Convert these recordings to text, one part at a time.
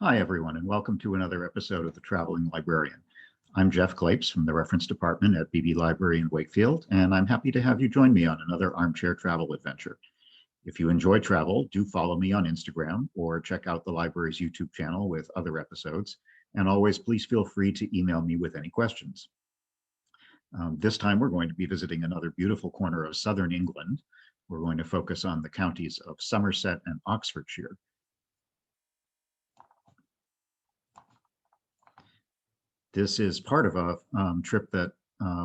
Hi, everyone, and welcome to another episode of the Traveling Librarian. I'm Jeff Klapes from the Reference Department at Beebe Library in Wakefield, and I'm happy to have you join me on another armchair travel adventure. If you enjoy travel, do follow me on Instagram or check out the library's YouTube channel with other episodes. And always, please feel free to email me with any questions. This time, we're going to be visiting another beautiful corner of southern England. We're going to focus on the counties of Somerset and Oxfordshire. This is part of a trip that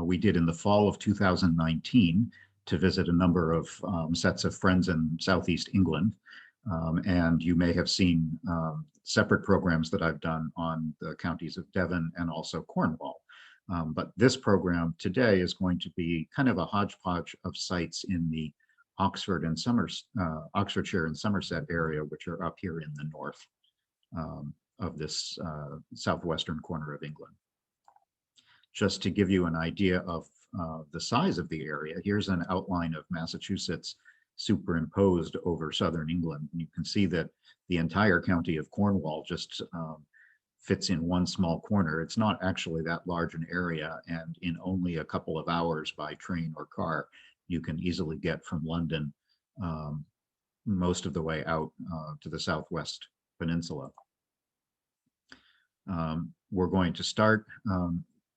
we did in the fall of 2019 to visit a number of sets of friends in Southeast England. And you may have seen separate programs that I've done on the counties of Devon and also Cornwall. But this program today is going to be kind of a hodgepodge of sites in the Oxfordshire and Somerset area, which are up here in the north of this southwestern corner of England. Just to give you an idea of the size of the area, here's an outline of Massachusetts superimposed over southern England. And you can see that the entire county of Cornwall just fits in one small corner. It's not actually that large an area, and in only a couple of hours by train or car, you can easily get from London most of the way out to the southwest peninsula. We're going to start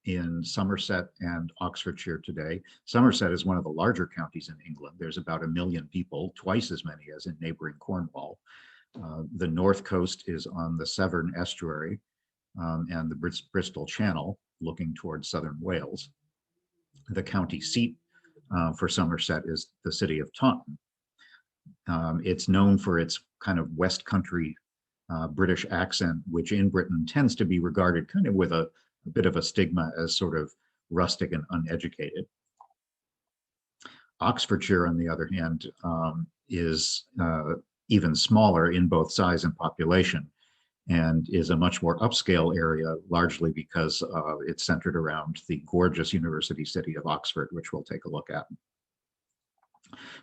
in Somerset and Oxfordshire today. Somerset is one of the larger counties in England. There's about 1 million people, twice as many as in neighboring Cornwall. The north coast is on the Severn estuary and the Bristol Channel, looking towards southern Wales. The county seat for Somerset is the city of Taunton. It's known for its kind of West Country British accent, which in Britain tends to be regarded kind of with a bit of a stigma as sort of rustic and uneducated. Oxfordshire, on the other hand, is even smaller in both size and population, and is a much more upscale area, largely because it's centered around the gorgeous university city of Oxford, which we'll take a look at.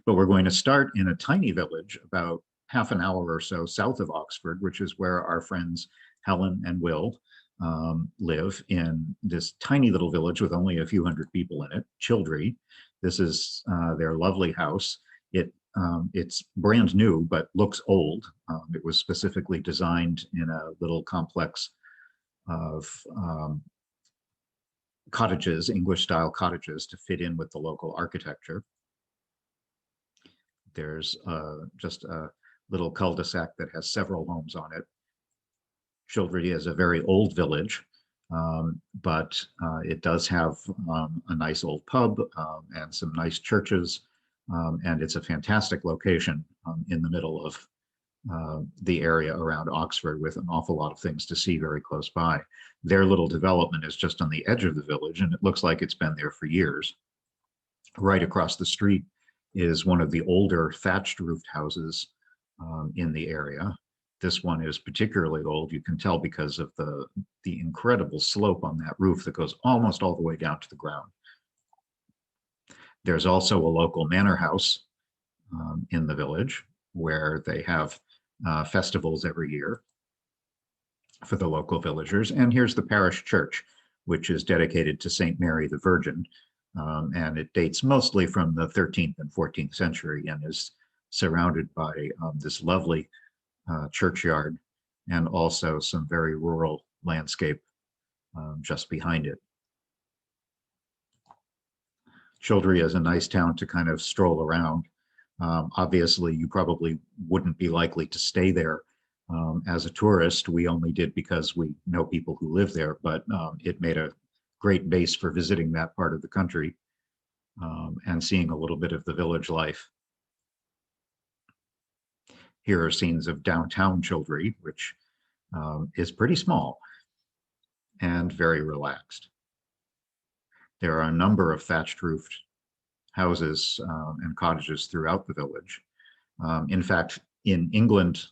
But we're going to start in a tiny village about half an hour or so south of Oxford, which is where our friends Helen and Will live, in this tiny little village with only a few hundred people in it, Childrey. This is their lovely house. It's brand new, but looks old. It was specifically designed in a little complex of cottages, English-style cottages, to fit in with the local architecture. There's just a little cul-de-sac that has several homes on it. Childrey is a very old village, but it does have a nice old pub and some nice churches, and it's a fantastic location in the middle of the area around Oxford, with an awful lot of things to see very close by. Their little development is just on the edge of the village, and it looks like it's been there for years. Right across the street is one of the older thatched roofed houses in the area. This one is particularly old. You can tell because of the incredible slope on that roof that goes almost all the way down to the ground. There's also a local manor house in the village, where they have festivals every year for the local villagers. And here's the parish church, which is dedicated to St. Mary the Virgin. And it dates mostly from the 13th and 14th century, and is surrounded by this lovely churchyard, and also some very rural landscape just behind it. Childrey is a nice town to kind of stroll around. Obviously, you probably wouldn't be likely to stay there as a tourist. We only did because we know people who live there, but it made a great base for visiting that part of the country and seeing a little bit of the village life. Here are scenes of downtown Childrey, which is pretty small and very relaxed. There are a number of thatched roofed houses and cottages throughout the village. In fact, in England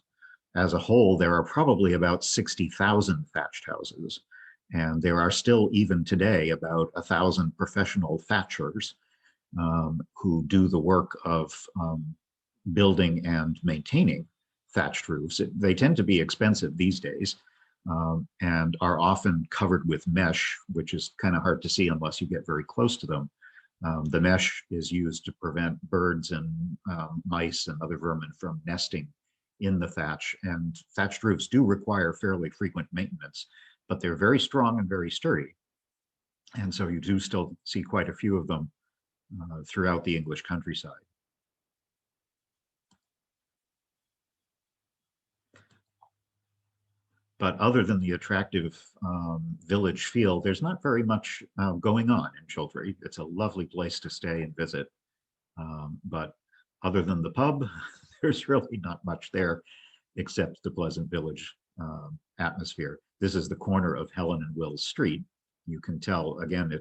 as a whole, there are probably about 60,000 thatched houses. And there are still, even today, about 1,000 professional thatchers who do the work of building and maintaining thatched roofs. They tend to be expensive these days, and are often covered with mesh, which is kind of hard to see unless you get very close to them. The mesh is used to prevent birds and mice and other vermin from nesting in the thatch, and thatched roofs do require fairly frequent maintenance, but they're very strong and very sturdy. And so you do still see quite a few of them throughout the English countryside. But other than the attractive village feel, there's not very much going on in Chiltern. It's a lovely place to stay and visit. But other than the pub, there's really not much there except the pleasant village atmosphere. This is the corner of Helen and Will Street. You can tell, again,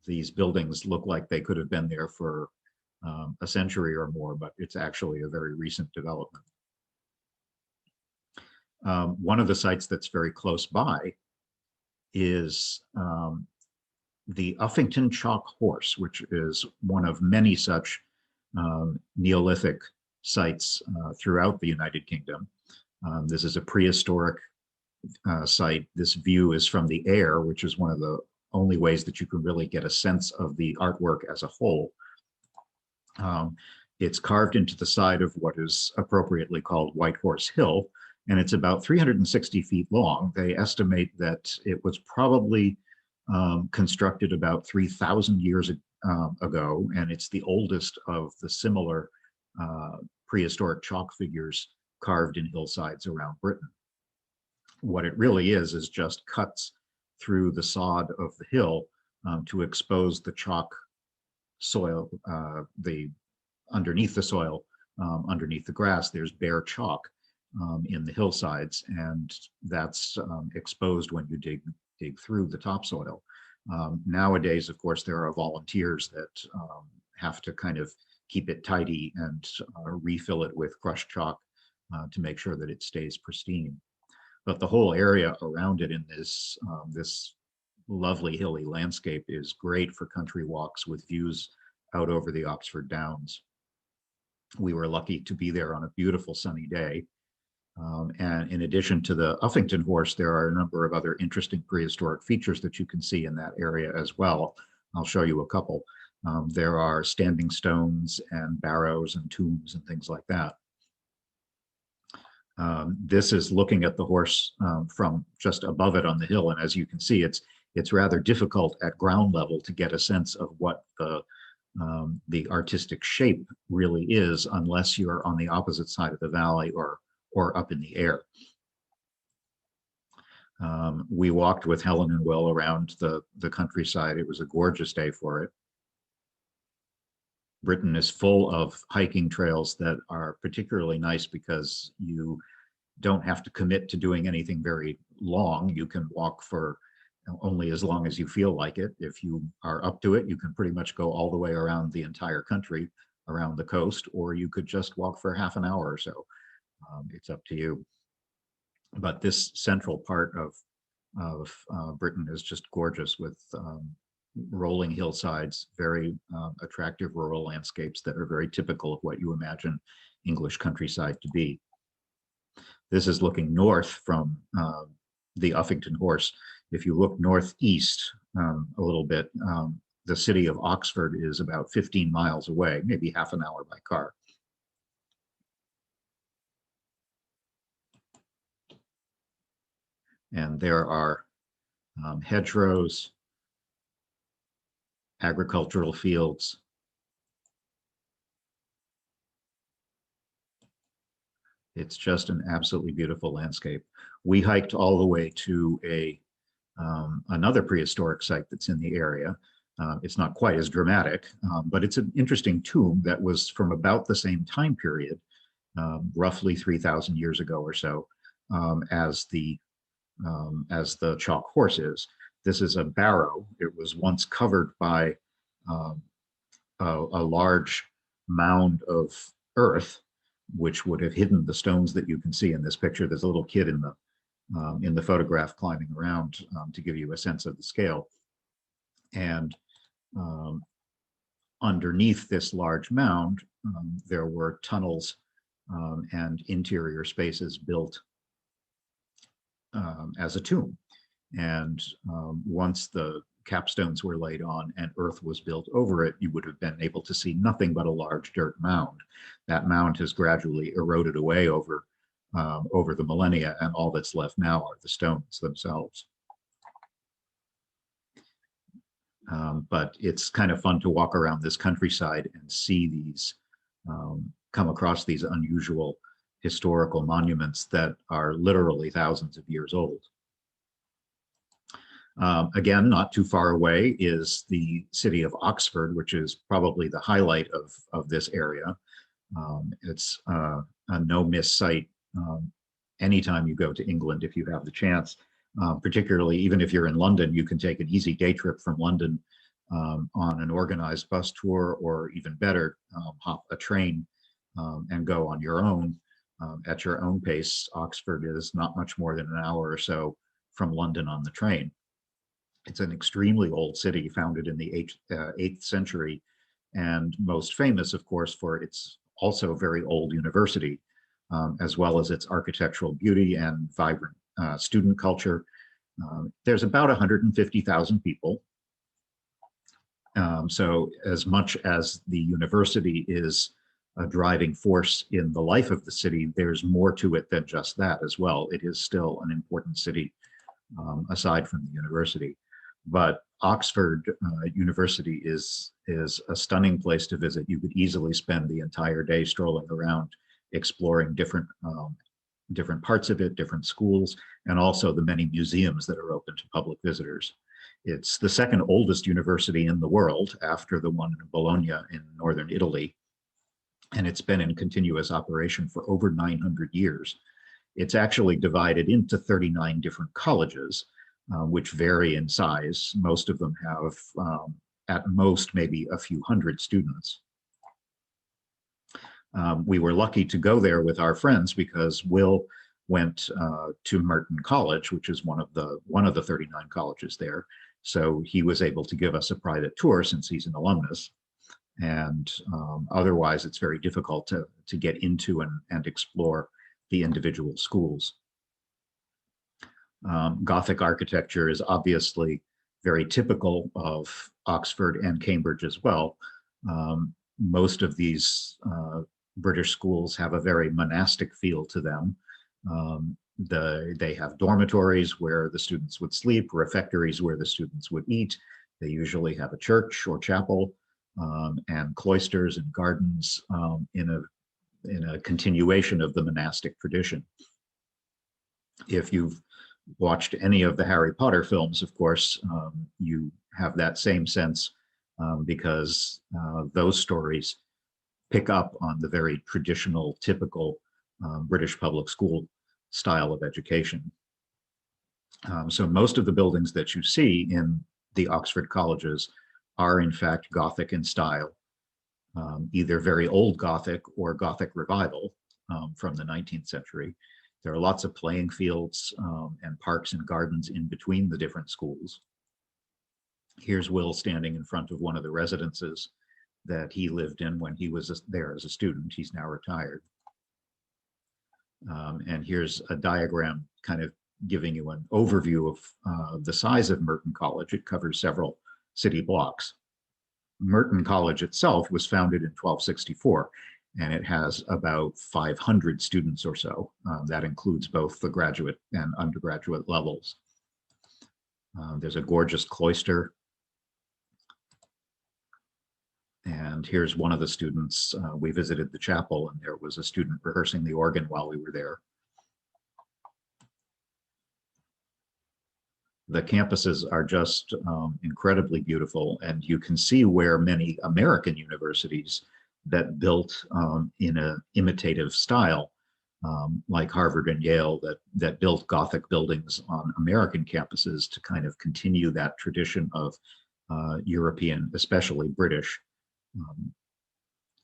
these buildings look like they could have been there for a century or more, but it's actually a very recent development. One of the sites that's very close by is the Uffington Chalk Horse, which is one of many such Neolithic sites throughout the United Kingdom. This is a prehistoric site. This view is from the air, which is one of the only ways that you can really get a sense of the artwork as a whole. It's carved into the side of what is appropriately called White Horse Hill, and it's about 360 feet long. They estimate that it was probably constructed about 3,000 years ago, and it's the oldest of the similar prehistoric chalk figures carved in hillsides around Britain. What it really is just cuts through the sod of the hill to expose the chalk soil, underneath the soil, underneath the grass, there's bare chalk in the hillsides, and that's exposed when you dig through the topsoil. Nowadays, of course, there are volunteers that have to kind of keep it tidy and refill it with crushed chalk to make sure that it stays pristine. But the whole area around it in this lovely hilly landscape is great for country walks with views out over the Oxford Downs. We were lucky to be there on a beautiful sunny day. And in addition to the Uffington Horse, there are a number of other interesting prehistoric features that you can see in that area as well. I'll show you a couple. There are standing stones and barrows and tombs and things like that. This is looking at the horse from just above it on the hill, and as you can see, it's rather difficult at ground level to get a sense of what the artistic shape really is unless you're on the opposite side of the valley or up in the air. We walked with Helen and Will around the countryside. It was a gorgeous day for it. Britain is full of hiking trails that are particularly nice because you don't have to commit to doing anything very long. You can walk for only as long as you feel like it. If you are up to it, you can pretty much go all the way around the entire country, around the coast, or you could just walk for half an hour or so. It's up to you. But this central part of Britain is just gorgeous with rolling hillsides, very attractive rural landscapes that are very typical of what you imagine English countryside to be. This is looking north from the Uffington Horse. If you look northeast a little bit, the city of Oxford is about 15 miles away, maybe half an hour by car. And there are hedgerows, agricultural fields. It's just an absolutely beautiful landscape. We hiked all the way to another prehistoric site that's in the area. It's not quite as dramatic, but it's an interesting tomb that was from about the same time period, roughly 3,000 years ago or so, as the chalk horse is. This is a barrow. It was once covered by a large mound of earth, which would have hidden the stones that you can see in this picture. There's a little kid in the photograph climbing around to give you a sense of the scale. And underneath this large mound, there were tunnels and interior spaces built as a tomb. And once the capstones were laid on and earth was built over it, you would have been able to see nothing but a large dirt mound. That mound has gradually eroded away over the millennia, and all that's left now are the stones themselves. But it's kind of fun to walk around this countryside and see these, come across these unusual historical monuments that are literally thousands of years old. Again, not too far away is the city of Oxford, which is probably the highlight of this area. It's a no-miss site anytime you go to England if you have the chance. Particularly, even if you're in London, you can take an easy day trip from London on an organized bus tour, or even better, hop a train and go on your own at your own pace. Oxford is not much more than an hour or so from London on the train. It's an extremely old city, founded in the 8th century, and most famous, of course, for its also very old university, as well as its architectural beauty and vibrant student culture. There's about 150,000 people. So as much as the university is a driving force in the life of the city, there's more to it than just that as well. It is still an important city aside from the university. But Oxford University is a stunning place to visit. You could easily spend the entire day strolling around, exploring different parts of it, different schools, and also the many museums that are open to public visitors. It's the second oldest university in the world, after the one in Bologna in northern Italy, and it's been in continuous operation for over 900 years. It's actually divided into 39 different colleges, which vary in size. Most of them have, at most, maybe a few hundred students. We were lucky to go there with our friends because Will went to Merton College, which is one of the 39 colleges there. So he was able to give us a private tour since he's an alumnus. And otherwise, it's very difficult to get into and explore the individual schools. Gothic architecture is obviously very typical of Oxford and Cambridge as well. Most of these British schools have a very monastic feel to them. They have dormitories where the students would sleep, refectories where the students would eat. They usually have a church or chapel, and cloisters and gardens in a continuation of the monastic tradition. If you've watched any of the Harry Potter films, of course, you have that same sense because those stories pick up on the very traditional, typical British public school style of education. So most of the buildings that you see in the Oxford colleges are in fact Gothic in style, either very old Gothic or Gothic revival from the 19th century. There are lots of playing fields and parks and gardens in between the different schools. Here's Will standing in front of one of the residences that he lived in when he was there as a student. He's now retired. And here's a diagram kind of giving you an overview of the size of Merton College. It covers several city blocks. Merton College itself was founded in 1264, and it has about 500 students or so. That includes both the graduate and undergraduate levels. There's a gorgeous cloister. And here's one of the students. We visited the chapel, and there was a student rehearsing the organ while we were there. The campuses are just incredibly beautiful, and you can see where many American universities that built in an imitative style, like Harvard and Yale, that built Gothic buildings on American campuses to kind of continue that tradition of European, especially British,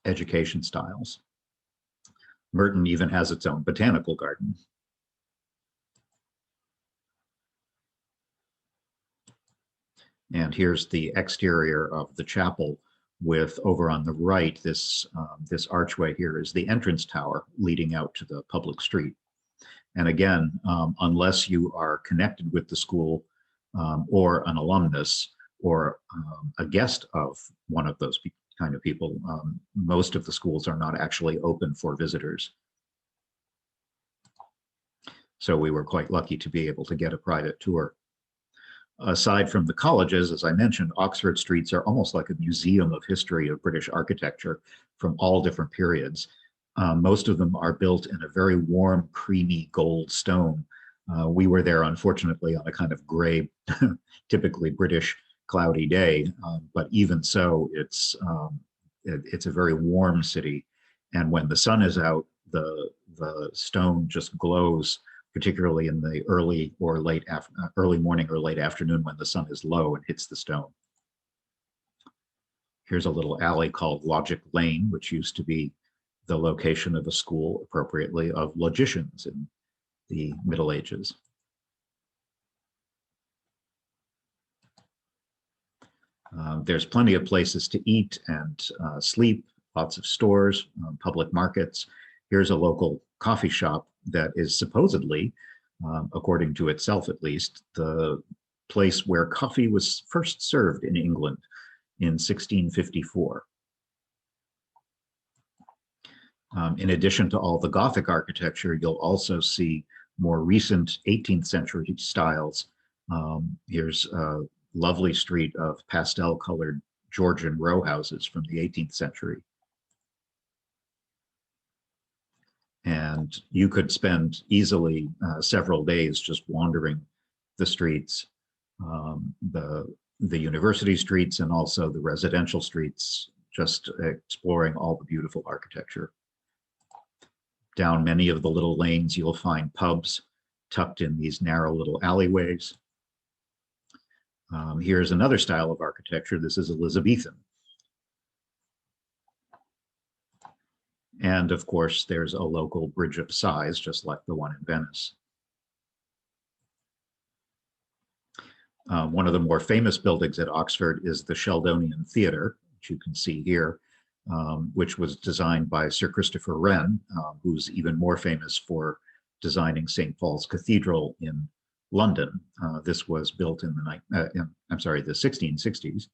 education styles. Merton even has its own botanical garden. And here's the exterior of the chapel with, over on the right, this archway here is the entrance tower leading out to the public street. And again, unless you are connected with the school or an alumnus or a guest of one of those kind of people, most of the schools are not actually open for visitors. So we were quite lucky to be able to get a private tour. Aside from the colleges, as I mentioned, Oxford streets are almost like a museum of history of British architecture from all different periods. Most of them are built in a very warm, creamy gold stone. We were there, unfortunately, on a kind of gray, typically British cloudy day, but even so, it's a very warm city. And when the sun is out, the stone just glows, particularly in the early morning or late afternoon when the sun is low and hits the stone. Here's a little alley called Logic Lane, which used to be the location of a school, appropriately, of logicians in the Middle Ages. There's plenty of places to eat and sleep, lots of stores, public markets. Here's a local coffee shop that is supposedly, according to itself at least, the place where coffee was first served in England in 1654. In addition to all the Gothic architecture, you'll also see more recent 18th century styles. Here's a lovely street of pastel-colored Georgian row houses from the 18th century. And you could spend easily several days just wandering the streets, the university streets and also the residential streets, just exploring all the beautiful architecture. Down many of the little lanes, you'll find pubs tucked in these narrow little alleyways. Here's another style of architecture. This is Elizabethan. And of course, there's a local Bridge of Sighs, just like the one in Venice. One of the more famous buildings at Oxford is the Sheldonian Theatre, which you can see here, which was designed by Sir Christopher Wren, who's even more famous for designing St. Paul's Cathedral in London. This was built in the 1660s,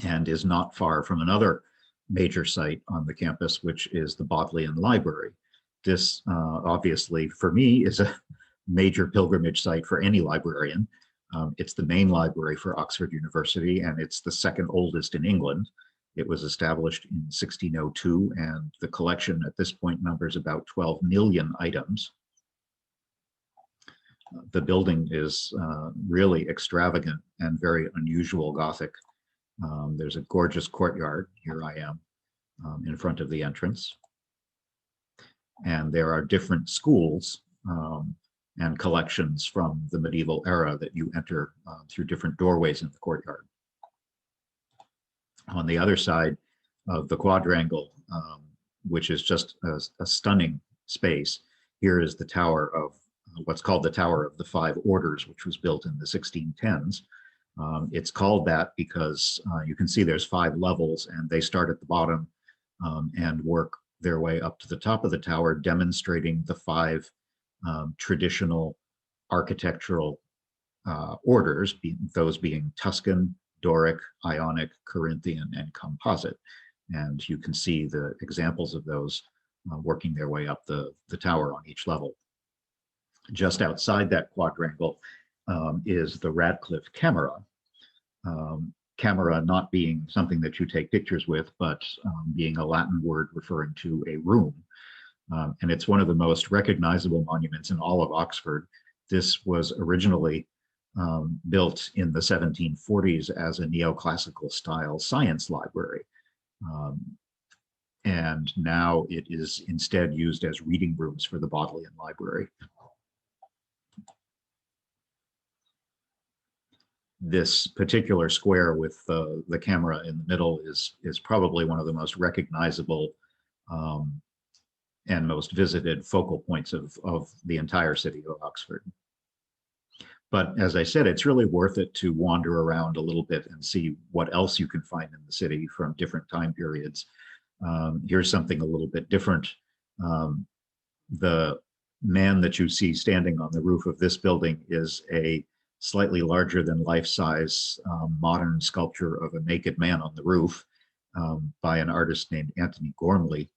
and is not far from another major site on the campus, which is the Bodleian Library. This, obviously, for me, is a major pilgrimage site for any librarian. It's the main library for Oxford University, and it's the second oldest in England. It was established in 1602, and the collection at this point numbers about 12 million items. The building is really extravagant and very unusual Gothic. There's a gorgeous courtyard. Here I am in front of the entrance. And there are different schools and collections from the medieval era that you enter through different doorways in the courtyard. On the other side of the quadrangle, which is just a stunning space, here is the tower of what's called the Tower of the Five Orders, which was built in the 1610s. It's called that because you can see there's 5 levels, and they start at the bottom and work their way up to the top of the tower, demonstrating the 5 traditional architectural orders, those being Tuscan, Doric, Ionic, Corinthian, and Composite. And you can see the examples of those working their way up the tower on each level. Just outside that quadrangle is the Radcliffe Camera. Camera not being something that you take pictures with, but being a Latin word referring to a room. And it's one of the most recognizable monuments in all of Oxford. This was originally built in the 1740s as a neoclassical style science library. And now it is instead used as reading rooms for the Bodleian Library. This particular square with the camera in the middle is probably one of the most recognizable and most visited focal points of the entire city of Oxford. But as I said, it's really worth it to wander around a little bit and see what else you can find in the city from different time periods. Here's something a little bit different. The man that you see standing on the roof of this building is a slightly larger than life-size modern sculpture of a naked man on the roof by an artist named Anthony Gormley.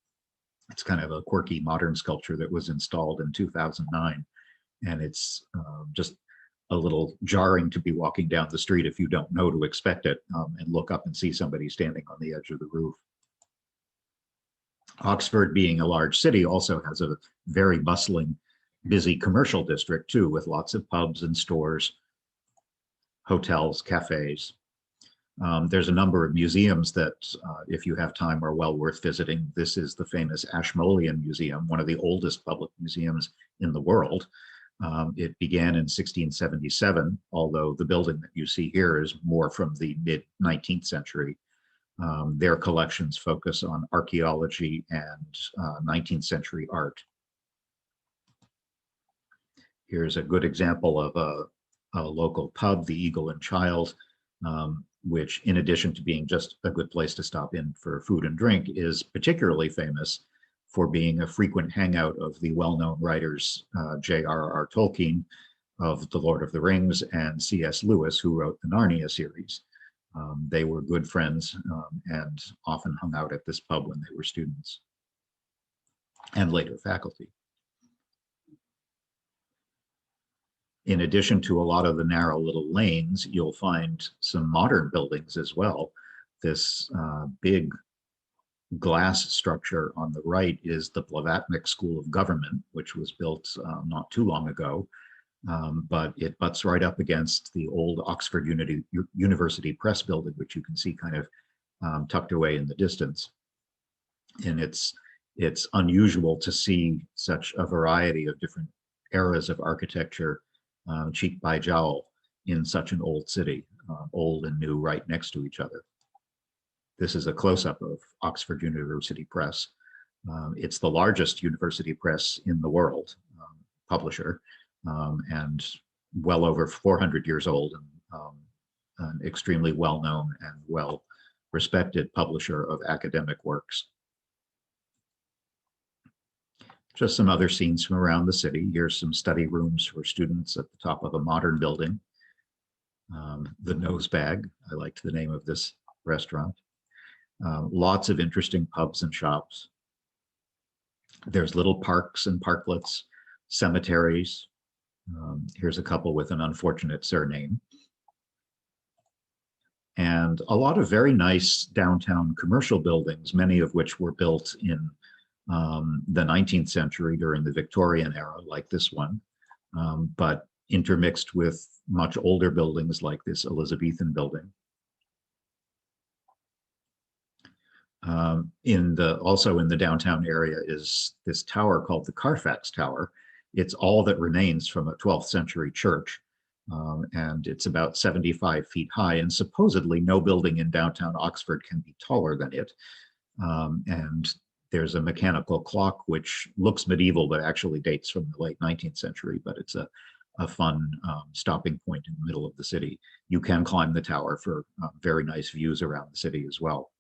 It's kind of a quirky modern sculpture that was installed in 2009. And it's just a little jarring to be walking down the street if you don't know to expect it and look up and see somebody standing on the edge of the roof. Oxford, being a large city, also has a very bustling, busy commercial district too, with lots of pubs and stores, hotels, cafes. There's a number of museums that, if you have time, are well worth visiting. This is the famous Ashmolean Museum, one of the oldest public museums in the world. It began in 1677, although the building that you see here is more from the mid-19th century. Their collections focus on archaeology and 19th century art. Here's a good example of a local pub, the Eagle and Child, which, in addition to being just a good place to stop in for food and drink, is particularly famous for being a frequent hangout of the well-known writers J.R.R. Tolkien of The Lord of the Rings and C.S. Lewis, who wrote the Narnia series. They were good friends and often hung out at this pub when they were students and later faculty. In addition to a lot of the narrow little lanes, you'll find some modern buildings as well. This big glass structure on the right is the Blavatnik School of Government, which was built not too long ago, but it butts right up against the old Oxford University Press building, which you can see kind of tucked away in the distance. And it's unusual to see such a variety of different eras of architecture cheek by jowl in such an old city, old and new right next to each other. This is a close-up of Oxford University Press. It's the largest university press in the world, publisher, and well over 400 years old, and an extremely well-known and well-respected publisher of academic works. Just some other scenes from around the city. Here's some study rooms for students at the top of a modern building. The Nosebag, I liked the name of this restaurant. Lots of interesting pubs and shops. There's little parks and parklets, cemeteries. Here's a couple with an unfortunate surname. And a lot of very nice downtown commercial buildings, many of which were built in the 19th century during the Victorian era, like this one, but intermixed with much older buildings like this Elizabethan building. Also in the downtown area is this tower called the Carfax Tower. It's all that remains from a 12th century church, and it's about 75 feet high, and supposedly no building in downtown Oxford can be taller than it. And there's a mechanical clock which looks medieval but actually dates from the late 19th century, but it's a fun stopping point in the middle of the city. You can climb the tower for very nice views around the city as well.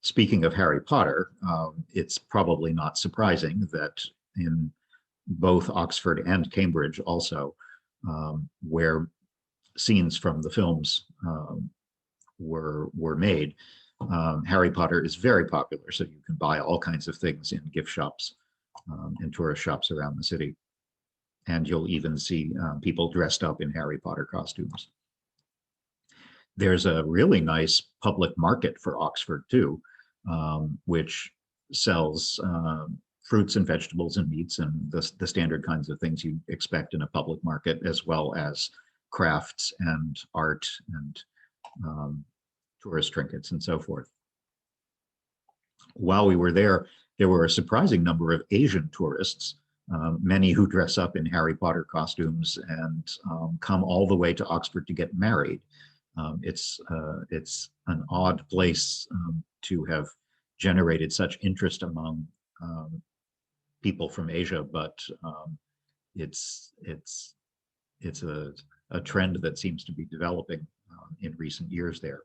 Speaking of Harry Potter, it's probably not surprising that in both Oxford and Cambridge also, where scenes from the films were made, Harry Potter is very popular, so you can buy all kinds of things in gift shops and tourist shops around the city. And you'll even see people dressed up in Harry Potter costumes. There's a really nice public market for Oxford too, which sells fruits and vegetables and meats and the standard kinds of things you expect in a public market, as well as crafts and art and tourist trinkets and so forth. While we were there were a surprising number of Asian tourists, many who dress up in Harry Potter costumes and come all the way to Oxford to get married. It's an odd place to have generated such interest among people from Asia, but it's a trend that seems to be developing in recent years there.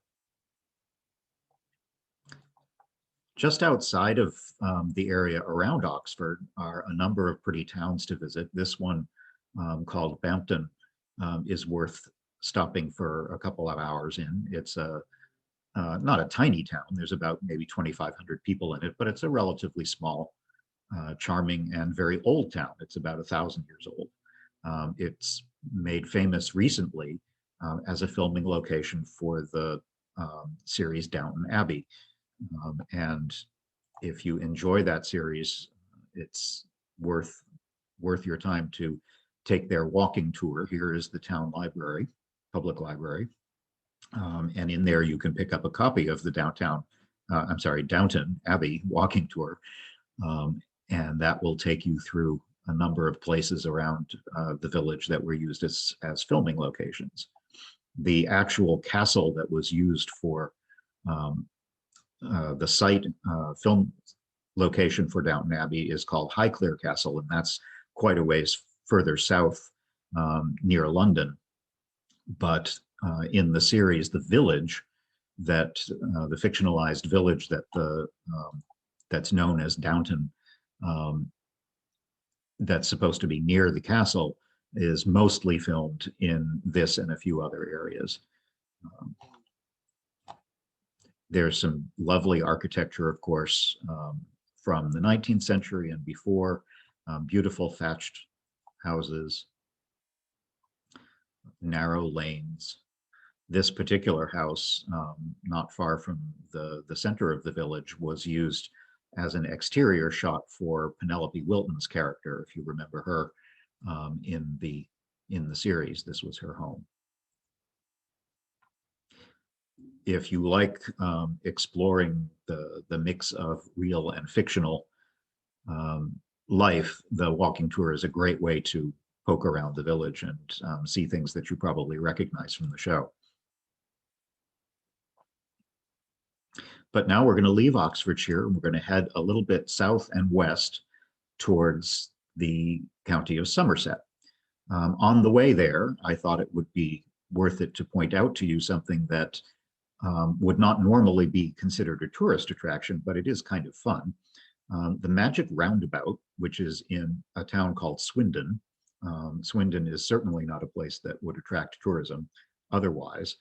Just outside of the area around Oxford are a number of pretty towns to visit. This one called Bampton is worth stopping for a couple of hours in. It's not a tiny town. There's about maybe 2,500 people in it, but it's a relatively small, charming, and very old town. It's about 1,000 years old. It's made famous recently as a filming location for the series Downton Abbey. And if you enjoy that series, it's worth your time to take their walking tour. Here is the town library, public library. And in there you can pick up a copy of the Downton Abbey walking tour. And that will take you through a number of places around the village that were used as filming locations. The actual castle that was used for the site film location for Downton Abbey is called Highclere Castle, and that's quite a ways further south near London. But in the series, the village that the fictionalized village that that's known as Downton, that's supposed to be near the castle, is mostly filmed in this and a few other areas. There's some lovely architecture, of course, from the 19th century and before, beautiful thatched houses, narrow lanes. This particular house, not far from the center of the village, was used as an exterior shot for Penelope Wilton's character. If you remember her in the series, this was her home. If you like exploring the mix of real and fictional life, the walking tour is a great way to poke around the village and see things that you probably recognize from the show. But now we're going to leave Oxfordshire. We're going to head a little bit south and west towards the county of Somerset. On the way there, I thought it would be worth it to point out to you something that would not normally be considered a tourist attraction, but it is kind of fun. The Magic Roundabout, which is in a town called Swindon. Swindon is certainly not a place that would attract tourism otherwise.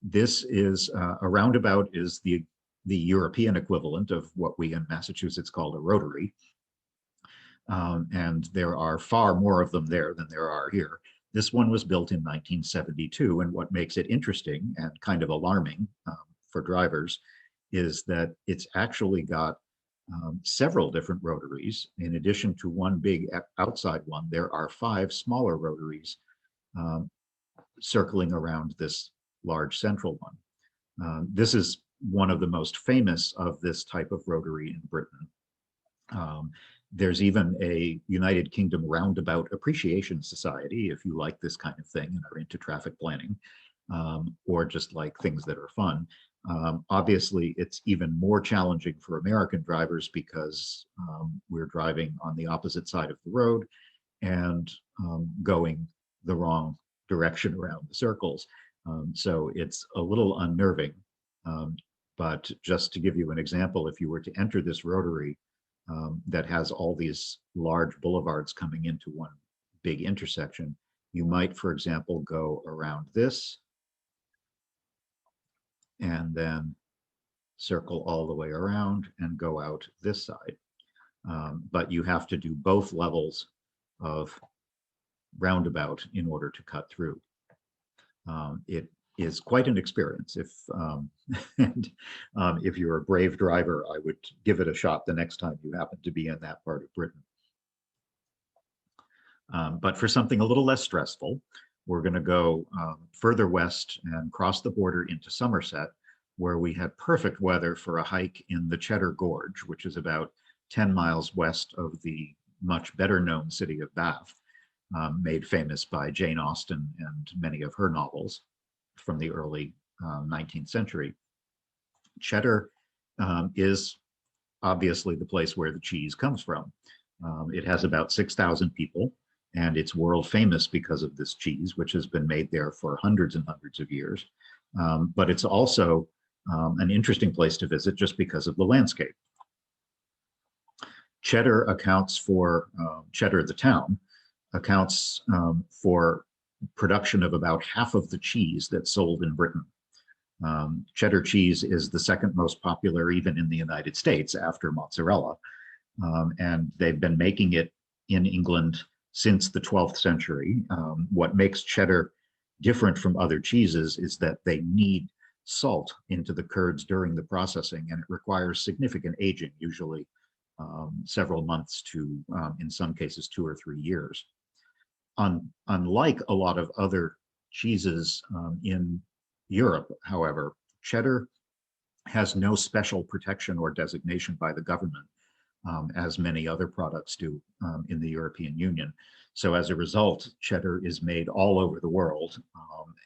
This is a roundabout is the European equivalent of what we in Massachusetts call a rotary. And there are far more of them there than there are here. This one was built in 1972, and what makes it interesting and kind of alarming for drivers is that it's actually got several different rotaries. In addition to one big outside one, there are 5 smaller rotaries circling around this large central one. This is one of the most famous of this type of rotary in Britain. There's even a United Kingdom Roundabout Appreciation Society, if you like this kind of thing and are into traffic planning, or just like things that are fun. Obviously, it's even more challenging for American drivers because we're driving on the opposite side of the road and going the wrong direction around the circles. So it's a little unnerving. But just to give you an example, if you were to enter this rotary that has all these large boulevards coming into one big intersection, you might, for example, go around this and then circle all the way around and go out this side. But you have to do both levels of roundabout in order to cut through. It is quite an experience. If you're a brave driver, I would give it a shot the next time you happen to be in that part of Britain. But for something a little less stressful, we're going to go further west and cross the border into Somerset, where we had perfect weather for a hike in the Cheddar Gorge, which is about 10 miles west of the much better known city of Bath, made famous by Jane Austen and many of her novels from the early 19th century. Cheddar is obviously the place where the cheese comes from. It has about 6,000 people, and it's world famous because of this cheese, which has been made there for hundreds and hundreds of years. But it's also an interesting place to visit just because of the landscape. Cheddar accounts for, Cheddar the town, accounts for production of about half of the cheese that's sold in Britain. Cheddar cheese is the second most popular even in the United States after mozzarella. And they've been making it in England since the 12th century. What makes cheddar different from other cheeses is that they need salt into the curds during the processing, and it requires significant aging, usually several months to, in some cases, 2 or 3 years. Unlike a lot of other cheeses in Europe, however, cheddar has no special protection or designation by the government, as many other products do in the European Union. So as a result, cheddar is made all over the world,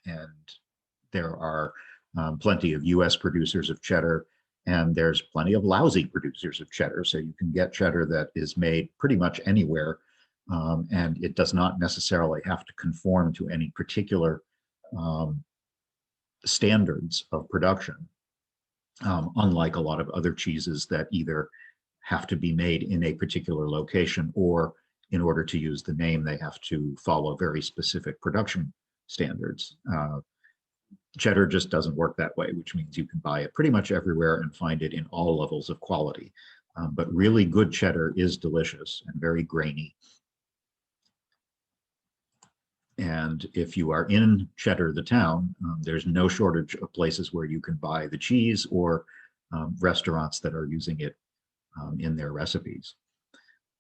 and there are plenty of US producers of cheddar, and there's plenty of lousy producers of cheddar. So you can get cheddar that is made pretty much anywhere, and it does not necessarily have to conform to any particular standards of production, unlike a lot of other cheeses that either have to be made in a particular location, or in order to use the name, they have to follow very specific production standards. Cheddar just doesn't work that way, which means you can buy it pretty much everywhere and find it in all levels of quality. But really good cheddar is delicious and very grainy. And if you are in Cheddar, the town, there's no shortage of places where you can buy the cheese, or restaurants that are using it in their recipes.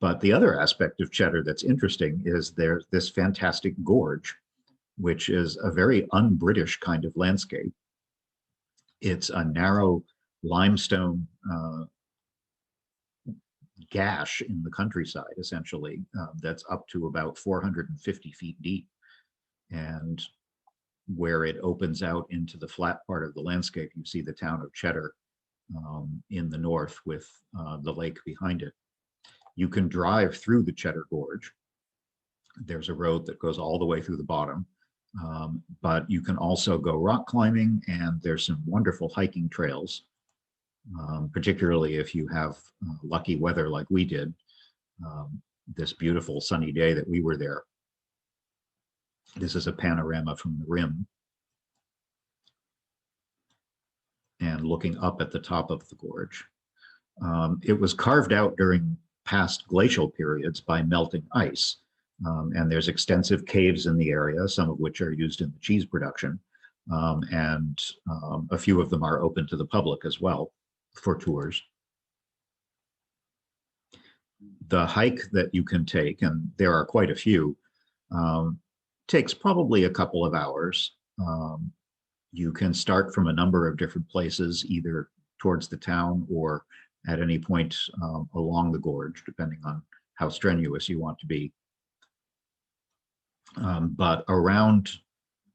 But the other aspect of cheddar that's interesting is there's this fantastic gorge, which is a very un-British kind of landscape. It's a narrow limestone gash in the countryside, essentially, that's up to about 450 feet deep. And where it opens out into the flat part of the landscape, you see the town of Cheddar in the north with the lake behind it. You can drive through the Cheddar Gorge. There's a road that goes all the way through the bottom, but you can also go rock climbing, and there's some wonderful hiking trails, particularly if you have lucky weather like we did this beautiful sunny day that we were there. This is a panorama from the rim, and looking up at the top of the gorge. It was carved out during past glacial periods by melting ice, and there's extensive caves in the area, some of which are used in the cheese production, and a few of them are open to the public as well for tours. The hike that you can take, and there are quite a few, takes probably a couple of hours. You can start from a number of different places, either towards the town or at any point along the gorge, depending on how strenuous you want to be. But a round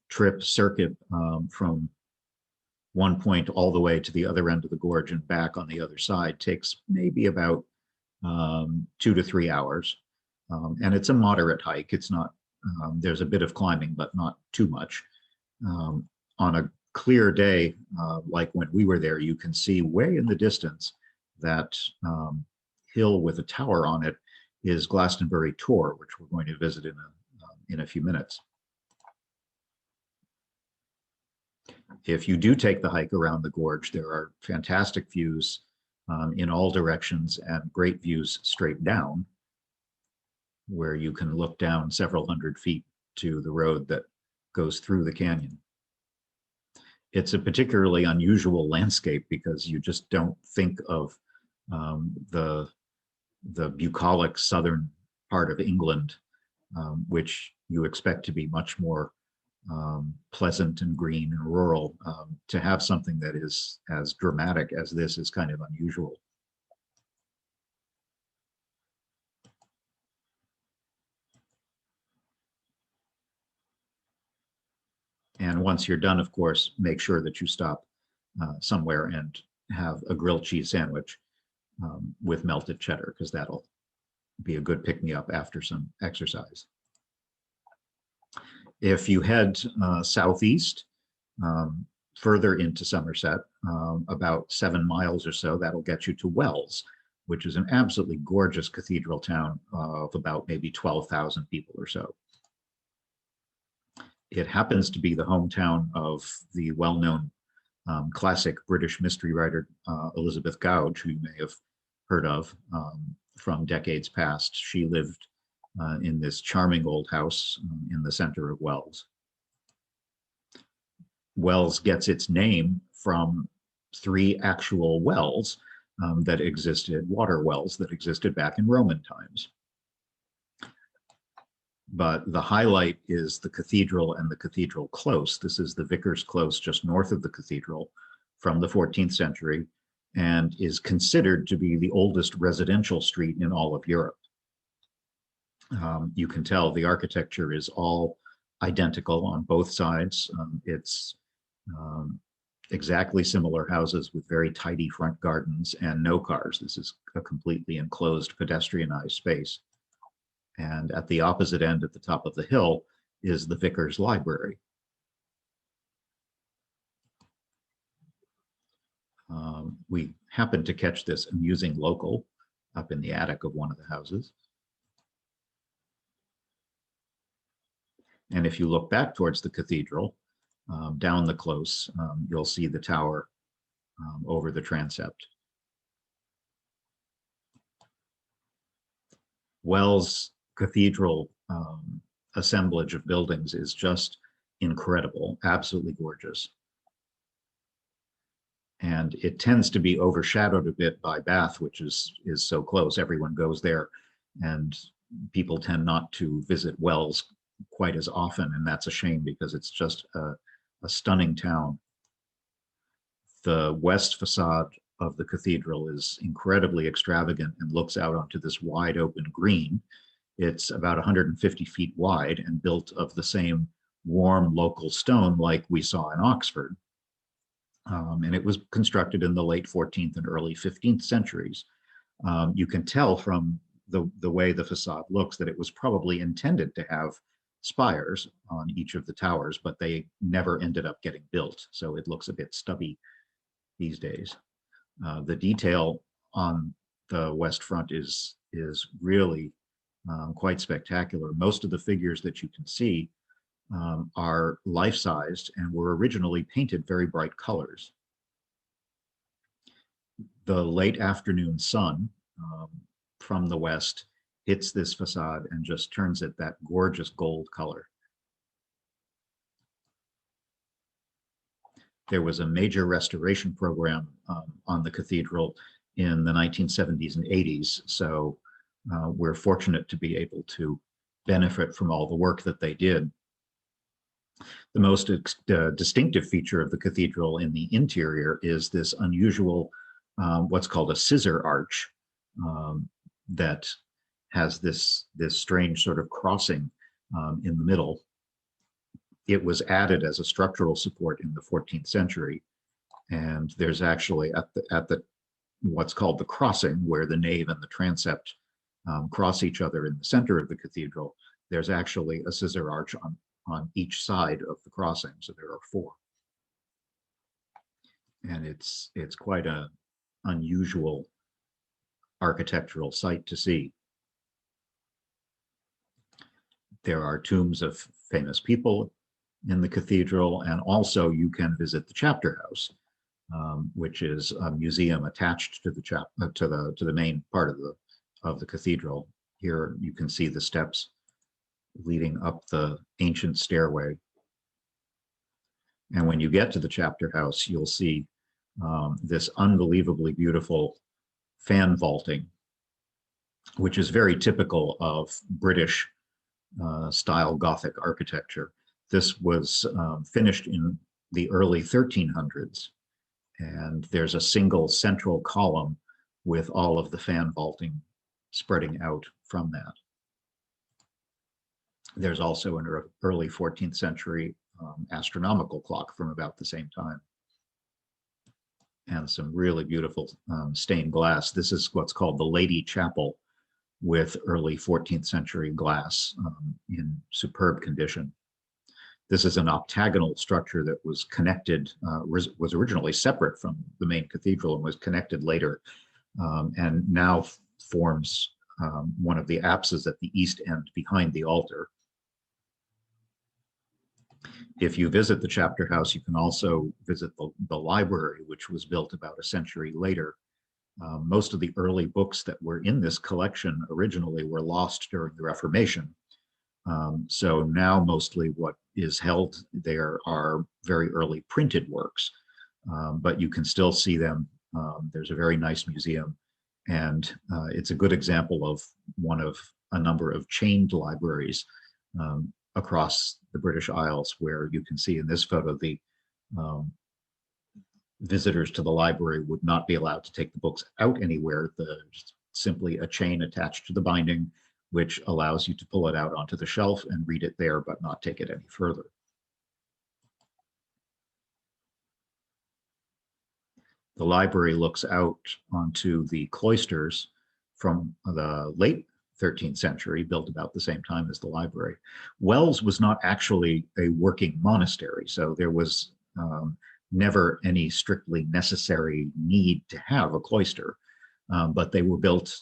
trip circuit from one point all the way to the other end of the gorge and back on the other side takes maybe about 2 to 3 hours. And it's a moderate hike. It's not, there's a bit of climbing, but not too much. On a clear day, like when we were there, you can see way in the distance that hill with a tower on it is Glastonbury Tor, which we're going to visit in a few minutes. If you do take the hike around the gorge, there are fantastic views in all directions, and great views straight down, where you can look down several hundred feet to the road that goes through the canyon. It's a particularly unusual landscape because you just don't think of the bucolic southern part of England, which you expect to be much more pleasant and green and rural. To have something that is as dramatic as this is kind of unusual. And once you're done, of course, make sure that you stop somewhere and have a grilled cheese sandwich with melted cheddar, because that'll be a good pick-me-up after some exercise. If you head southeast, further into Somerset, about 7 miles or so, that'll get you to Wells, which is an absolutely gorgeous cathedral town of about maybe 12,000 people or so. It happens to be the hometown of the well-known classic British mystery writer Elizabeth Gouge, who you may have heard of from decades past. She lived in this charming old house in the center of Wells. Wells gets its name from 3 actual wells that existed, water wells that existed back in Roman times. But the highlight is the cathedral and the cathedral close. This is the Vicar's Close just north of the cathedral from the 14th century and is considered to be the oldest residential street in all of Europe. You can tell the architecture is all identical on both sides. It's exactly similar houses with very tidy front gardens and no cars. This is a completely enclosed pedestrianized space. And at the opposite end, at the top of the hill, is the Vicar's Library. We happened to catch this amusing local up in the attic of one of the houses. And if you look back towards the cathedral, down the close, you'll see the tower over the transept. Wells Cathedral assemblage of buildings is just incredible, absolutely gorgeous. And it tends to be overshadowed a bit by Bath, which is so close. Everyone goes there, and people tend not to visit Wells quite as often, and that's a shame because it's just a stunning town. The west facade of the cathedral is incredibly extravagant and looks out onto this wide open green. It's about 150 feet wide and built of the same warm local stone like we saw in Oxford. And it was constructed in the late 14th and early 15th centuries. You can tell from the way the facade looks that it was probably intended to have spires on each of the towers, but they never ended up getting built. So it looks a bit stubby these days. The detail on the west front is really quite spectacular. Most of the figures that you can see are life-sized and were originally painted very bright colors. The late afternoon sun from the west hits this facade and just turns it that gorgeous gold color. There was a major restoration program on the cathedral in the 1970s and 80s, so we're fortunate to be able to benefit from all the work that they did. The most distinctive feature of the cathedral in the interior is this unusual, what's called a scissor arch that has this strange sort of crossing in the middle. It was added as a structural support in the 14th century, and there's actually at the what's called the crossing, where the nave and the transept cross each other in the center of the cathedral, there's actually a scissor arch on each side of the crossing, so there are 4. And it's quite an unusual architectural sight to see. There are tombs of famous people in the cathedral, and also you can visit the chapter house, which is a museum attached to the main part of the cathedral. Here you can see the steps leading up the ancient stairway. And when you get to the chapter house, you'll see this unbelievably beautiful fan vaulting, which is very typical of British style Gothic architecture. This was finished in the early 1300s, and there's a single central column with all of the fan vaulting spreading out from that. There's also an early 14th century astronomical clock from about the same time, and some really beautiful stained glass. This is what's called the Lady Chapel, with early 14th century glass in superb condition. This is an octagonal structure that was connected, was originally separate from the main cathedral and was connected later, and now forms one of the apses at the east end behind the altar. If you visit the chapter house, you can also visit the library, which was built about a century later. Most of the early books that were in this collection originally were lost during the Reformation. So now mostly what is held there are very early printed works, but you can still see them. There's a very nice museum, and it's a good example of one of a number of chained libraries across the British Isles, where you can see in this photo the visitors to the library would not be allowed to take the books out anywhere. There's simply a chain attached to the binding, which allows you to pull it out onto the shelf and read it there, but not take it any further. The library looks out onto the cloisters from the late 13th century, built about the same time as the library. Wells was not actually a working monastery, so there was never any strictly necessary need to have a cloister, but they were built,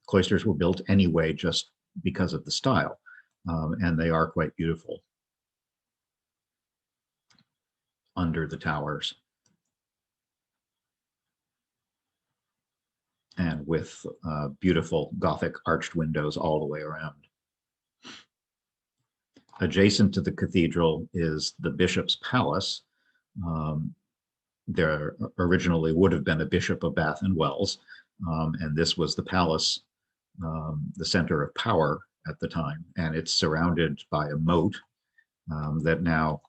cloisters were built anyway just because of the style, and they are quite beautiful under the towers, and with beautiful Gothic arched windows all the way around. Adjacent to the cathedral is the bishop's palace. There originally would have been a bishop of Bath and Wells, and this was the palace, the center of power at the time, and it's surrounded by a moat that now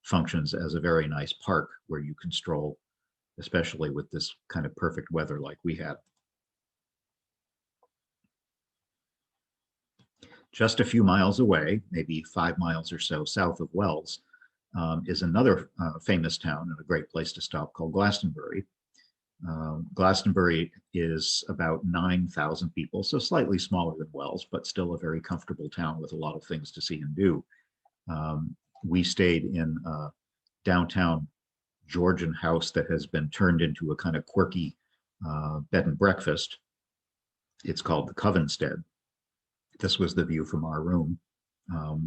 functions as a very nice park where you can stroll, especially with this kind of perfect weather like we had. Just a few miles away, maybe 5 miles or so south of Wells, is another famous town and a great place to stop called Glastonbury. Glastonbury is about 9,000 people, so slightly smaller than Wells, but still a very comfortable town with a lot of things to see and do. We stayed in a downtown Georgian house that has been turned into a kind of quirky bed and breakfast. It's called the Covenstead. This was the view from our room,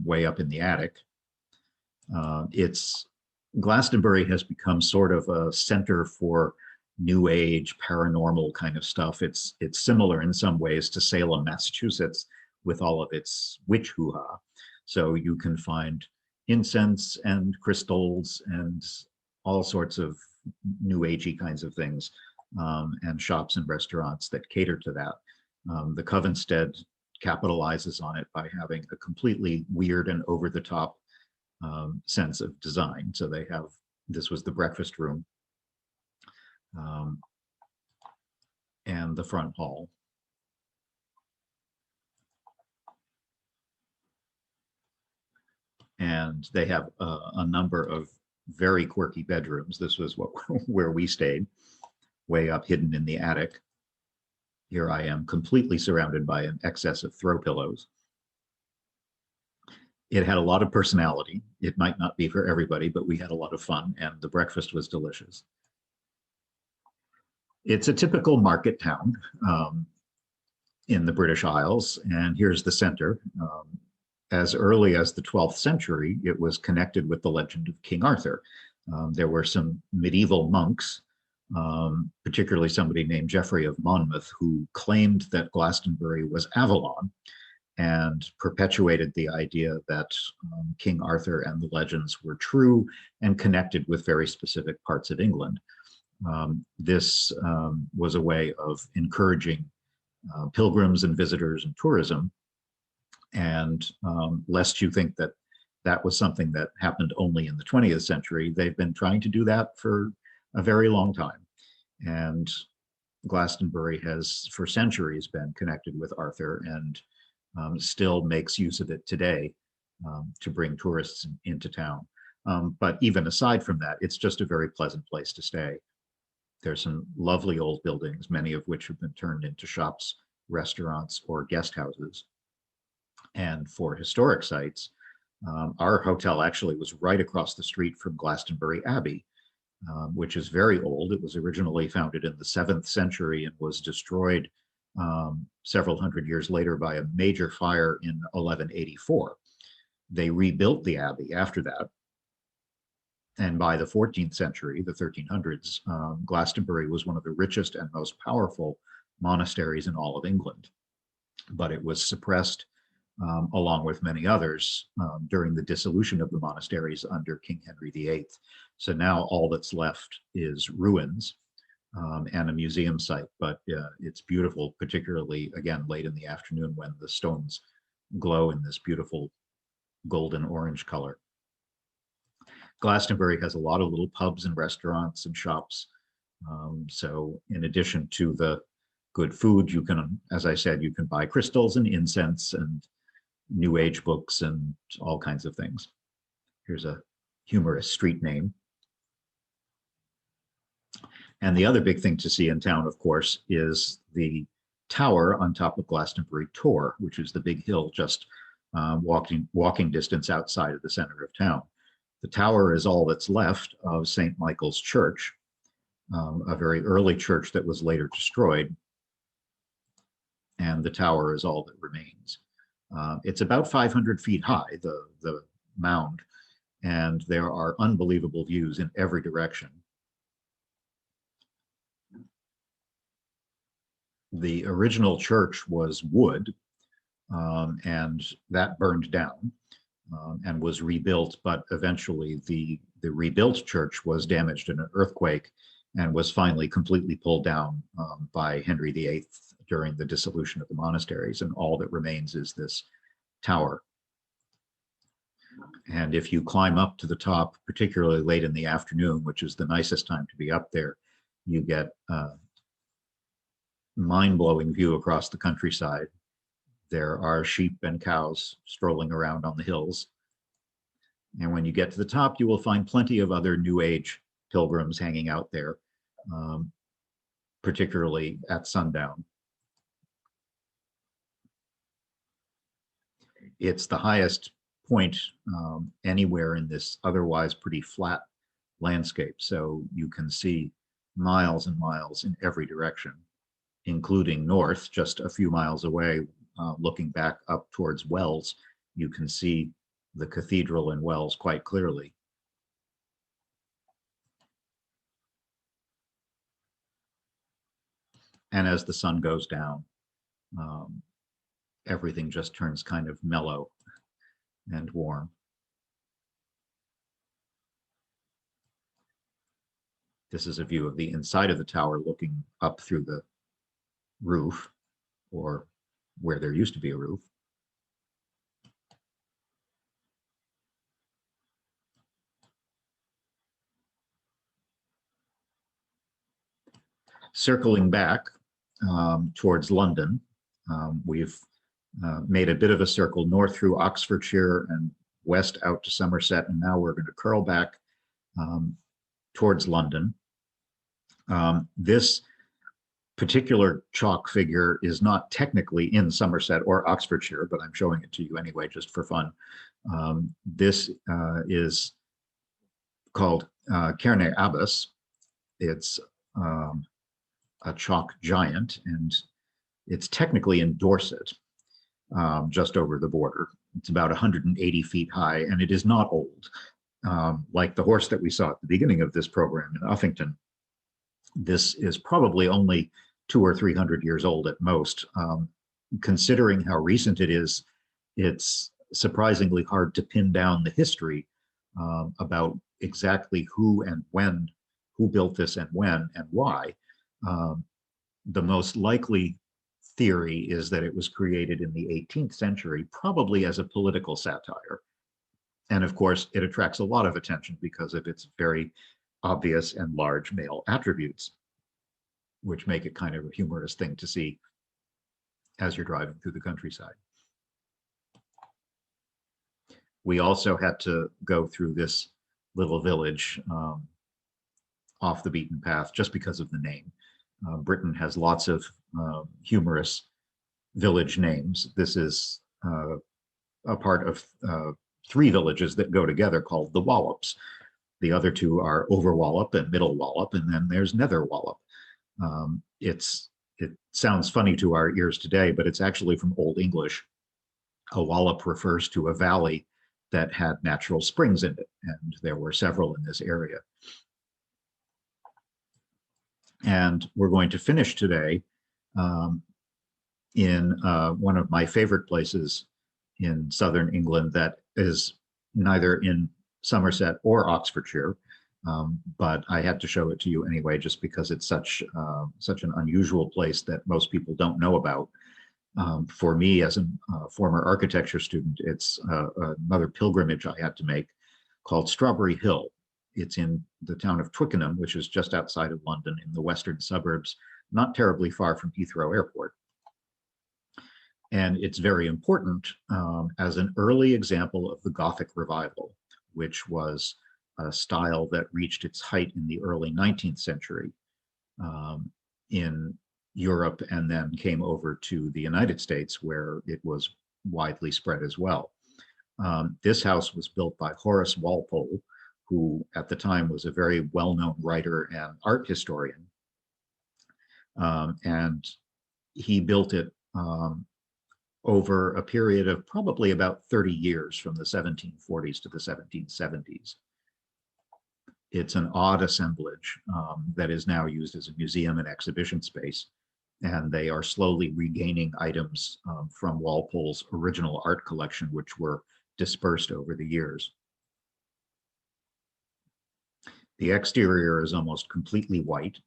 way up in the attic. Glastonbury has become sort of a center for new age paranormal kind of stuff. It's similar in some ways to Salem, Massachusetts, with all of its witch hoo-ha. So you can find incense and crystals and all sorts of new agey kinds of things, and shops and restaurants that cater to that. The Covenstead capitalizes on it by having a completely weird and over-the-top sense of design. So they have, this was the breakfast room, and the front hall. And they have a number of very quirky bedrooms. This was where we stayed, way up hidden in the attic. Here I am completely surrounded by an excess of throw pillows. It had a lot of personality. It might not be for everybody, but we had a lot of fun, and the breakfast was delicious. It's a typical market town in the British Isles, and here's the center. As early as the 12th century, it was connected with the legend of King Arthur. There were some medieval monks, particularly somebody named Geoffrey of Monmouth, who claimed that Glastonbury was Avalon and perpetuated the idea that King Arthur and the legends were true and connected with very specific parts of England. This was a way of encouraging pilgrims and visitors and tourism. And lest you think that that was something that happened only in the 20th century, they've been trying to do that for a very long time. And Glastonbury has for centuries been connected with Arthur, and still makes use of it today to bring tourists into town. But even aside from that, it's just a very pleasant place to stay. There's some lovely old buildings, many of which have been turned into shops, restaurants, or guest houses. And for historic sites, Our hotel actually was right across the street from Glastonbury Abbey, which is very old. It was originally founded in the 7th century and was destroyed several hundred years later by a major fire in 1184. They rebuilt the abbey after that. And by the 14th century, the 1300s, Glastonbury was one of the richest and most powerful monasteries in all of England. But it was suppressed, along with many others, during the dissolution of the monasteries under King Henry VIII. So now all that's left is ruins and a museum site, but it's beautiful, particularly, again, late in the afternoon when the stones glow in this beautiful golden orange color. Glastonbury has a lot of little pubs and restaurants and shops. So in addition to the good food, you can, as I said, you can buy crystals and incense and New Age books and all kinds of things. Here's a humorous street name. And the other big thing to see in town, of course, is the tower on top of Glastonbury Tor, which is the big hill just walking distance outside of the center of town. The tower is all that's left of St. Michael's Church, a very early church that was later destroyed. And the tower is all that remains. It's about 500 feet high, the mound, and there are unbelievable views in every direction. The original church was wood, and that burned down and was rebuilt, but eventually the rebuilt church was damaged in an earthquake and was finally completely pulled down by Henry VIII during the dissolution of the monasteries, and all that remains is this tower. And if you climb up to the top, particularly late in the afternoon, which is the nicest time to be up there, you get a mind-blowing view across the countryside. There are sheep and cows strolling around on the hills. And when you get to the top, you will find plenty of other New Age pilgrims hanging out there, particularly at sundown. It's the highest point anywhere in this otherwise pretty flat landscape. So you can see miles and miles in every direction, including north, just a few miles away. Looking back up towards Wells, you can see the cathedral in Wells quite clearly. And as the sun goes down, everything just turns kind of mellow and warm. This is a view of the inside of the tower looking up through the roof, or where there used to be a roof. Circling back towards London, we've made a bit of a circle north through Oxfordshire and west out to Somerset, and now we're going to curl back towards London. This particular chalk figure is not technically in Somerset or Oxfordshire, but I'm showing it to you anyway, just for fun. This is called Cairne Abbas. It's a chalk giant, and it's technically in Dorset, just over the border. It's about 180 feet high, and it is not old. Like the horse that we saw at the beginning of this program in Uffington, this is probably only 200 or 300 years old at most. Considering how recent it is, it's surprisingly hard to pin down the history about exactly who and when, who built this and when and why. The most likely theory is that it was created in the 18th century, probably as a political satire. And of course, it attracts a lot of attention because of its very obvious and large male attributes, which make it kind of a humorous thing to see as you're driving through the countryside. We also had to go through this little village off the beaten path just because of the name. Britain has lots of humorous village names. This is a part of three villages that go together called the Wallops. The other two are Over Wallop and Middle Wallop, and then there's Nether Wallop. It sounds funny to our ears today, but it's actually from Old English. A wallop refers to a valley that had natural springs in it, and there were several in this area. And we're going to finish today in one of my favorite places in southern England that is neither in Somerset or Oxfordshire, but I had to show it to you anyway, just because it's such an unusual place that most people don't know about. For me, as a former architecture student, it's another pilgrimage I had to make called Strawberry Hill. It's in the town of Twickenham, which is just outside of London in the western suburbs, not terribly far from Heathrow Airport. And it's very important as an early example of the Gothic revival, which was a style that reached its height in the early 19th century in Europe, and then came over to the United States, where it was widely spread as well. This house was built by Horace Walpole, who at the time was a very well-known writer and art historian. And he built it over a period of probably about 30 years, from the 1740s to the 1770s. It's an odd assemblage that is now used as a museum and exhibition space. And they are slowly regaining items from Walpole's original art collection, which were dispersed over the years. The exterior is almost completely white,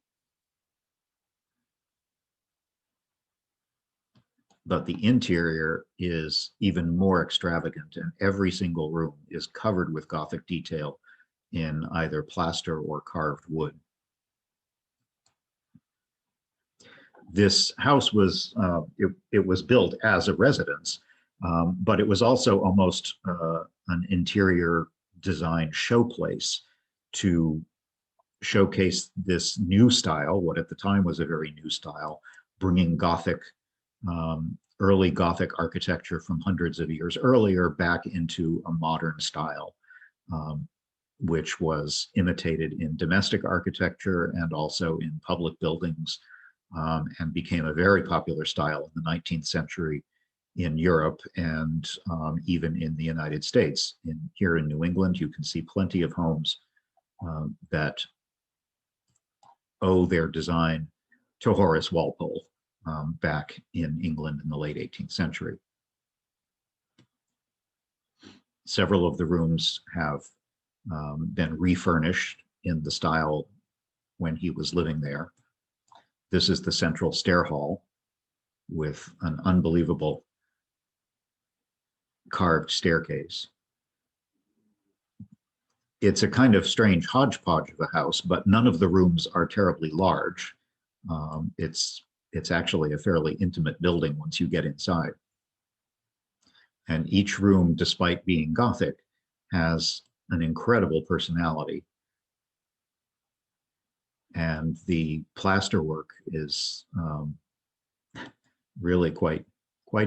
but the interior is even more extravagant, and every single room is covered with Gothic detail in either plaster or carved wood. This house was, it was built as a residence, but it was also almost an interior design showplace to showcase this new style, what at the time was a very new style, bringing Gothic, early Gothic architecture from hundreds of years earlier back into a modern style, which was imitated in domestic architecture and also in public buildings, and became a very popular style in the 19th century in Europe and even in the United States. Here in New England, you can see plenty of homes that owe their design to Horace Walpole back in England in the late 18th century. Several of the rooms have been refurnished in the style when he was living there. This is the central stair hall with an unbelievable carved staircase. It's a kind of strange hodgepodge of a house, but none of the rooms are terribly large. It's actually a fairly intimate building once you get inside. And each room, despite being Gothic, has an incredible personality. And the plasterwork is really quite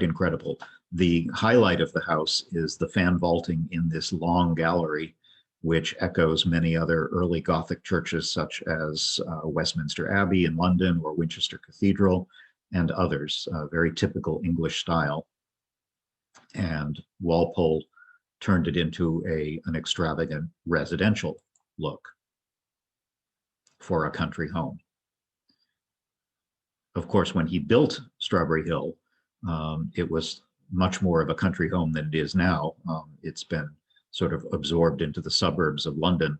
incredible. The highlight of the house is the fan vaulting in this long gallery, which echoes many other early Gothic churches, such as Westminster Abbey in London or Winchester Cathedral and others, very typical English style. And Walpole turned it into an extravagant residential look for a country home. Of course, when he built Strawberry Hill, it was much more of a country home than it is now. It's been sort of absorbed into the suburbs of London,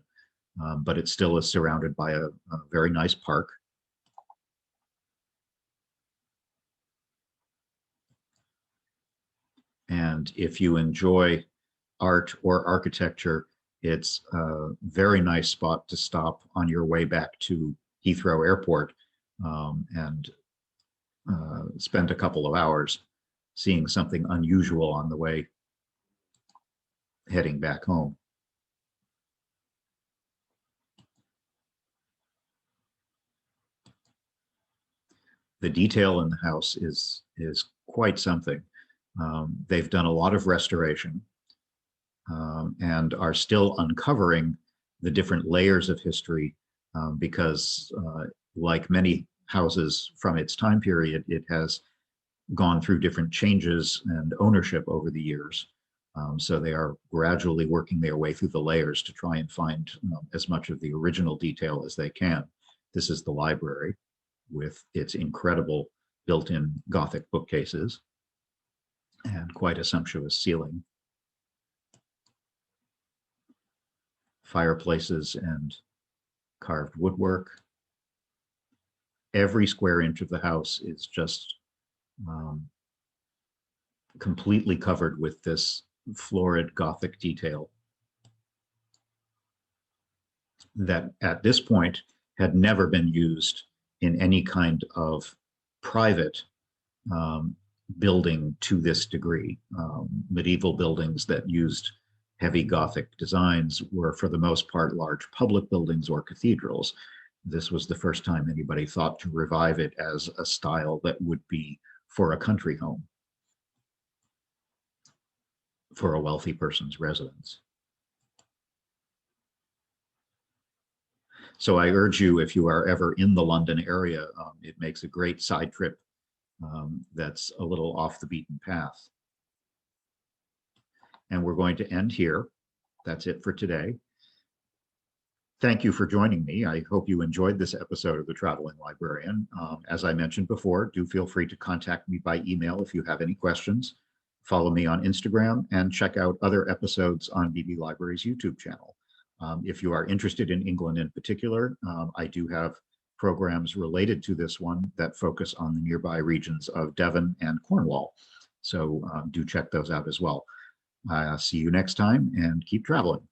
but it still is surrounded by a very nice park. And if you enjoy art or architecture, it's a very nice spot to stop on your way back to Heathrow Airport and spend a couple of hours seeing something unusual on the way heading back home. The detail in the house is quite something. They've done a lot of restoration. and are still uncovering the different layers of history because like many houses from its time period, it has gone through different changes and ownership over the years. So they are gradually working their way through the layers to try and find as much of the original detail as they can. This is the library with its incredible built-in Gothic bookcases and quite a sumptuous ceiling. Fireplaces and carved woodwork. Every square inch of the house is just completely covered with this florid Gothic detail that at this point had never been used in any kind of private building to this degree. Medieval buildings that used heavy Gothic designs were for the most part large public buildings or cathedrals. This was the first time anybody thought to revive it as a style that would be for a country home, for a wealthy person's residence. So I urge you, if you are ever in the London area, it makes a great side trip that's a little off the beaten path. And we're going to end here. That's it for today. Thank you for joining me. I hope you enjoyed this episode of the Traveling Librarian. As I mentioned before, do feel free to contact me by email if you have any questions. Follow me on Instagram and check out other episodes on Beebe Library's YouTube channel. If you are interested in England in particular, I do have programs related to this one that focus on the nearby regions of Devon and Cornwall. So do check those out as well. See you next time and keep traveling.